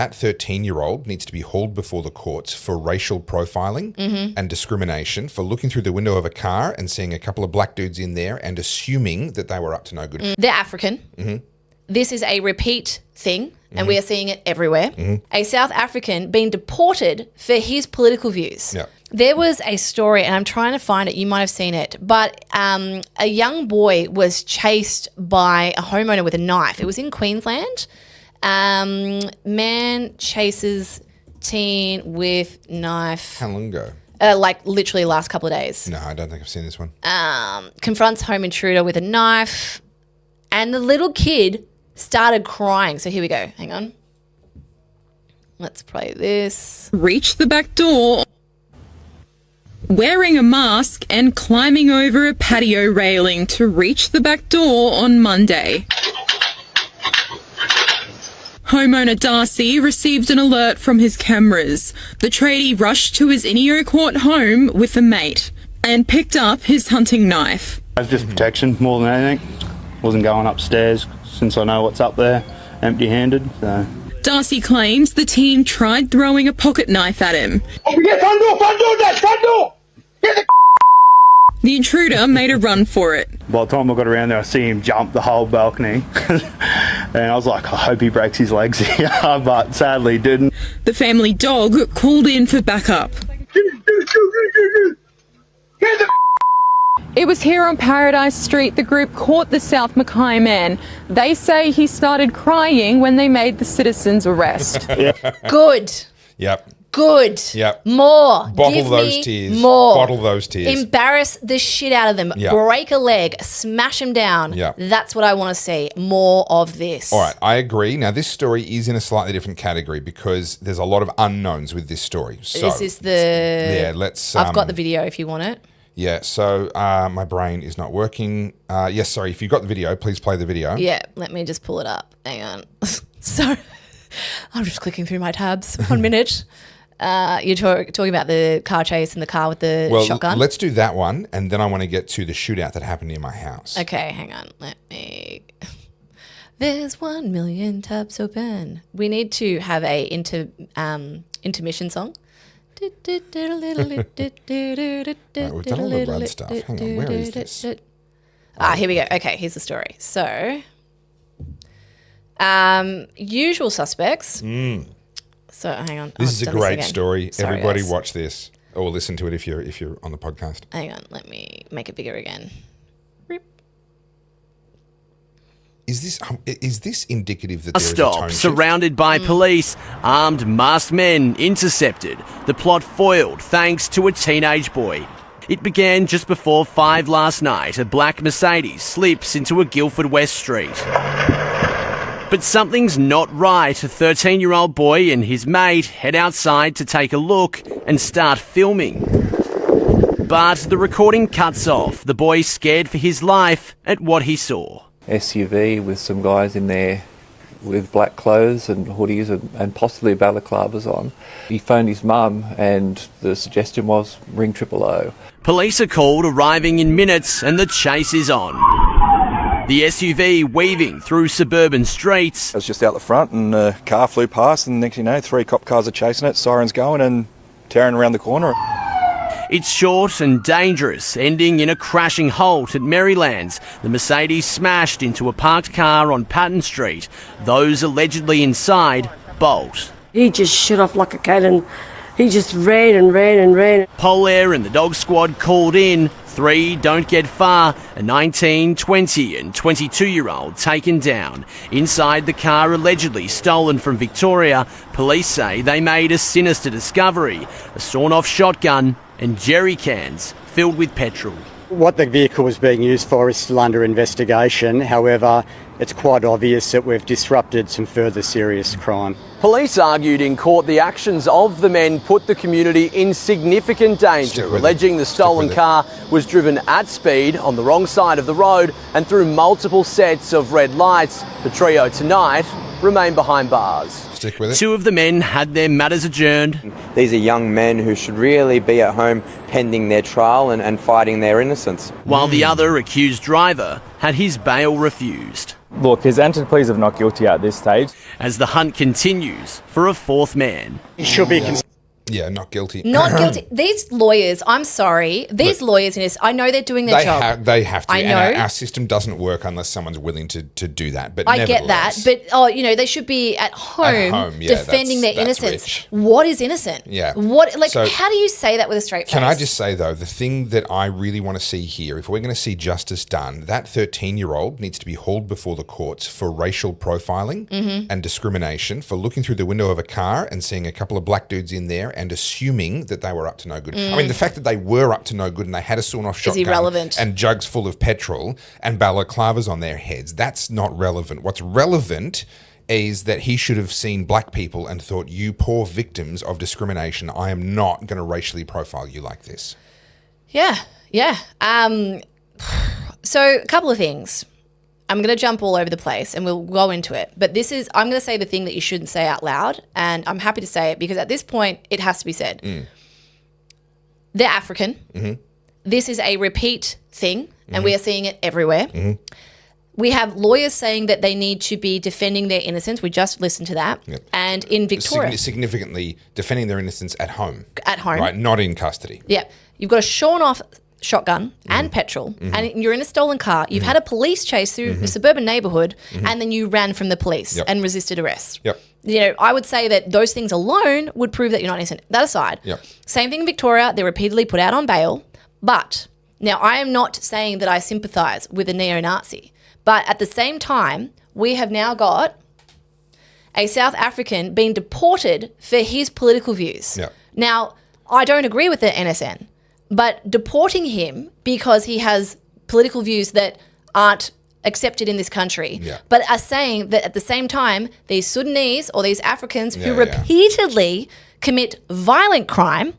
that 13-year-old needs to be hauled before the courts for racial profiling and discrimination, for looking through the window of a car and seeing a couple of black dudes in there and assuming that they were up to no good. They're African. This is a repeat thing, and we are seeing it everywhere. A South African being deported for his political views. Yeah. There was a story, and I'm trying to find it. You might have seen it. But a young boy was chased by a homeowner with a knife. It was in Queensland. Man chases teen with knife. How long ago? Like literally last couple of days. No, I don't think I've seen this one. Confronts home intruder with a knife. And the little kid started crying. So here we go. Hang on. Let's play this. Reached the back door, wearing a mask and climbing over a patio railing to reach the back door on Monday. Homeowner Darcy received an alert from his cameras. The tradie rushed to his Inio Court home with a mate and picked up his hunting knife. It was just protection more than anything. Wasn't going upstairs since I know what's up there, empty-handed. So. Darcy claims the teen tried throwing a pocket knife at him. The intruder made a run for it. By the time I got around there, I see him jump the whole balcony. And I was like, I hope he breaks his legs here, but sadly didn't. The family dog called in for backup. It was here on Paradise Street the group caught the South Mackay man. They say he started crying when they made the citizen's arrest. Good. Yep. Good. Yep. More. Bottle Give those me tears. More. Bottle those tears. Embarrass the shit out of them. Yep. Break a leg. Smash them down. Yep. That's what I want to see. More of this. All right, I agree. Now, this story is in a slightly different category because there's a lot of unknowns with this story. So, This is the... Yeah, let's... I've got the video if you want it. Yeah, so my brain is not working. Yes, sorry, if you've got the video, please play the video. Yeah, let me just pull it up. Hang on. Sorry. I'm just clicking through my tabs. 1 minute. You're talking about the car chase in the car with the shotgun? Let's do that one, and then I want to get to the shootout that happened in my house. Okay, hang on. Let me... There's 1 million tabs open. We need to have a intermission song. Right, we've done all the Rudd stuff. Hang on, where is this? Here we go. Okay, here's the story. So, usual suspects. So, hang on. This is a great story. Sorry, Everybody guys. watch this. Or listen to it if you're on the podcast. Hang on, let me make it bigger again. Is this indicative that A there is a stop, tone shift? surrounded by police, armed masked men intercepted. The plot foiled thanks to a teenage boy. It began just before 5 last night. A black Mercedes slips into a Guildford West street. But something's not right. A 13-year-old boy and his mate head outside to take a look and start filming. But the recording cuts off. The boy scared for his life at what he saw. SUV with some guys in there with black clothes and hoodies and possibly balaclavas on. He phoned his mum and the suggestion was ring 000. Police are called, arriving in minutes, and the chase is on. The SUV weaving through suburban streets. I was just out the front and a car flew past, and next thing you know, 3 cop cars are chasing it, sirens going and tearing around the corner. It's short and dangerous, ending in a crashing halt at Marylands. The Mercedes smashed into a parked car on Patton Street. Those allegedly inside bolt. He just shut off like a cat and he just ran and ran and ran. Polair and the dog squad called in. 3 don't get far. A 19, 20 and 22-year-old taken down. Inside the car allegedly stolen from Victoria, police say they made a sinister discovery. A sawn-off shotgun and jerry cans filled with petrol. What the vehicle was being used for is still under investigation. However, it's quite obvious that we've disrupted some further serious crime. Police argued in court the actions of the men put the community in significant danger, alleging the stolen car was driven at speed on the wrong side of the road and through multiple sets of red lights. The trio tonight remain behind bars. Stick with it. 2 of the men had their matters adjourned. These are young men who should really be at home pending their trial and fighting their innocence. While the other accused driver had his bail refused. Look, his entered pleas of not guilty at this stage. As the hunt continues for a fourth man. He should be Yeah, not guilty. Not guilty. These lawyers, I'm sorry, these lawyers in this, I know they're doing their job. They have to. I know. And our system doesn't work unless someone's willing to do that. But I get that. But, they should be at home, defending their innocence. Rich. What is innocent? Yeah. So, how do you say that with a straight face? Can I just say, though, the thing that I really want to see here, if we're going to see justice done, that 13-year-old needs to be hauled before the courts for racial profiling and discrimination, for looking through the window of a car and seeing a couple of black dudes in there and assuming that they were up to no good. I mean, the fact that they were up to no good and they had a sawn-off shotgun irrelevant. And jugs full of petrol and balaclavas on their heads, that's not relevant. What's relevant is that he should have seen black people and thought, you poor victims of discrimination, I am not going to racially profile you like this. Yeah. So a couple of things. I'm going to jump all over the place and we'll go into it. But I'm going to say the thing that you shouldn't say out loud. And I'm happy to say it because at this point, it has to be said. They're African. This is a repeat thing and we are seeing it everywhere. We have lawyers saying that they need to be defending their innocence. We just listened to that. Yep. And in Victoria... Significantly defending their innocence at home. At home. Right, not in custody. Yeah. You've got a shorn-off shotgun and petrol and you're in a stolen car. You've had a police chase through a suburban neighbourhood and then you ran from the police and resisted arrest. Yep. I would say that those things alone would prove that you're not innocent. That aside, same thing in Victoria. They're repeatedly put out on bail. But now I am not saying that I sympathise with a neo-Nazi. But at the same time, we have now got a South African being deported for his political views. Yep. Now, I don't agree with the NSN, but deporting him because he has political views that aren't accepted in this country, but are saying that at the same time, these Sudanese or these Africans who repeatedly commit violent crime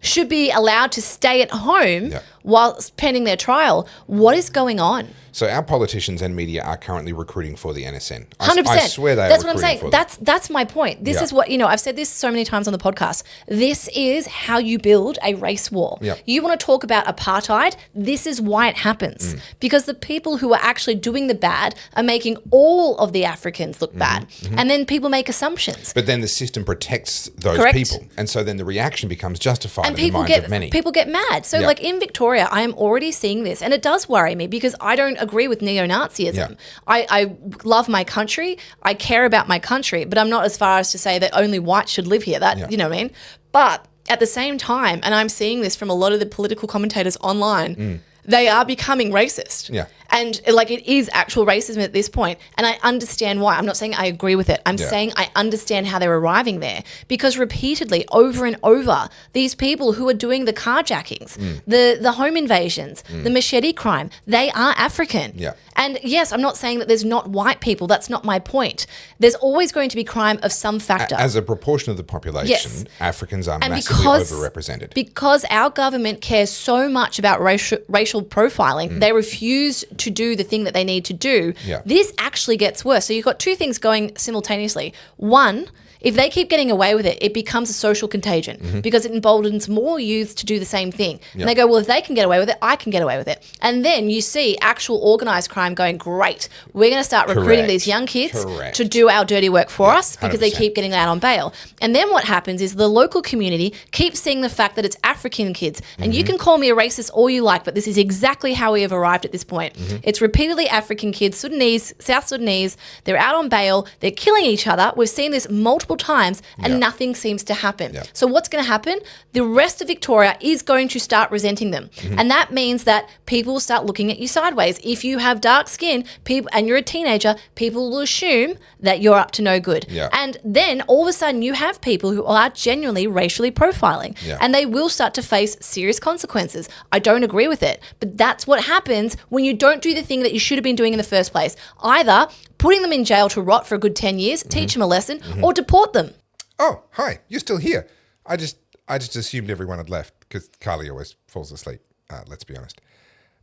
should be allowed to stay at home while pending their trial. What is going on? So our politicians and media are currently recruiting for the NSN. 100%. I swear they are. That's what I'm saying. That's my point. This is what, I've said this so many times on the podcast. This is how you build a race war. You want to talk about apartheid? This is why it happens. Because the people who are actually doing the bad are making all of the Africans look bad. And then people make assumptions. But then the system protects those people. And so then the reaction becomes justified in the minds of many. People get mad. So like in Victoria, I am already seeing this. And it does worry me because I don't agree with neo-Nazism. I love my country. I care about my country, but I'm not as far as to say that only whites should live here. You know what I mean? But at the same time, and I'm seeing this from a lot of the political commentators online, they are becoming racist. And it is actual racism at this point. And I understand why. I'm not saying I agree with it. I'm saying I understand how they're arriving there. Because repeatedly, over and over, these people who are doing the carjackings, the home invasions, the machete crime, they are African. And yes, I'm not saying that there's not white people. That's not my point. There's always going to be crime of some factor. As a proportion of the population, Africans are massively overrepresented. Because our government cares so much about racial profiling, they refuse to do the thing that they need to do. This actually gets worse. So you've got two things going simultaneously. One, if they keep getting away with it, it becomes a social contagion because it emboldens more youths to do the same thing. And they go, well, if they can get away with it, I can get away with it. And then you see actual organised crime going, great, we're going to start recruiting these young kids to do our dirty work for us because 100%. They keep getting out on bail. And then what happens is the local community keeps seeing the fact that it's African kids. And you can call me a racist all you like, but this is exactly how we have arrived at this point. It's repeatedly African kids, Sudanese, South Sudanese, they're out on bail, they're killing each other. We've seen this multiple times and nothing seems to happen. So what's going to happen? The rest of Victoria is going to start resenting them. And that means that people will start looking at you sideways. If you have dark skin and you're a teenager, people will assume that you're up to no good. And then all of a sudden you have people who are genuinely racially profiling and they will start to face serious consequences. I don't agree with it, but that's what happens when you don't do the thing that you should have been doing in the first place. Either putting them in jail to rot for a good 10 years, teach them a lesson, or deport them. Oh, hi, you're still here. I just assumed everyone had left because Carly always falls asleep, let's be honest.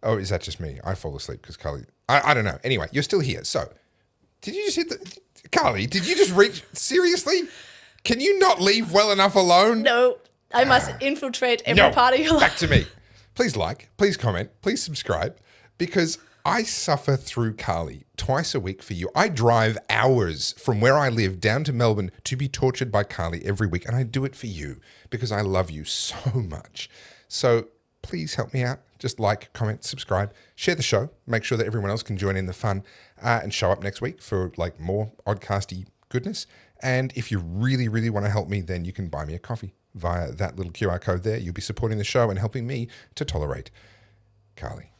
Oh, is that just me? I fall asleep because Carly... I don't know. Anyway, you're still here. So, did you just hit the... Carly, did you just reach... Seriously? Can you not leave well enough alone? No, I must infiltrate every part of your life. Back to me. Please like, please comment, please subscribe because I suffer through Carly twice a week for you. I drive hours from where I live down to Melbourne to be tortured by Carly every week, and I do it for you because I love you so much. So please help me out. Just like, comment, subscribe, share the show. Make sure that everyone else can join in the fun and show up next week for like more oddcasty goodness. And if you really, really want to help me, then you can buy me a coffee via that little QR code there. You'll be supporting the show and helping me to tolerate Carly.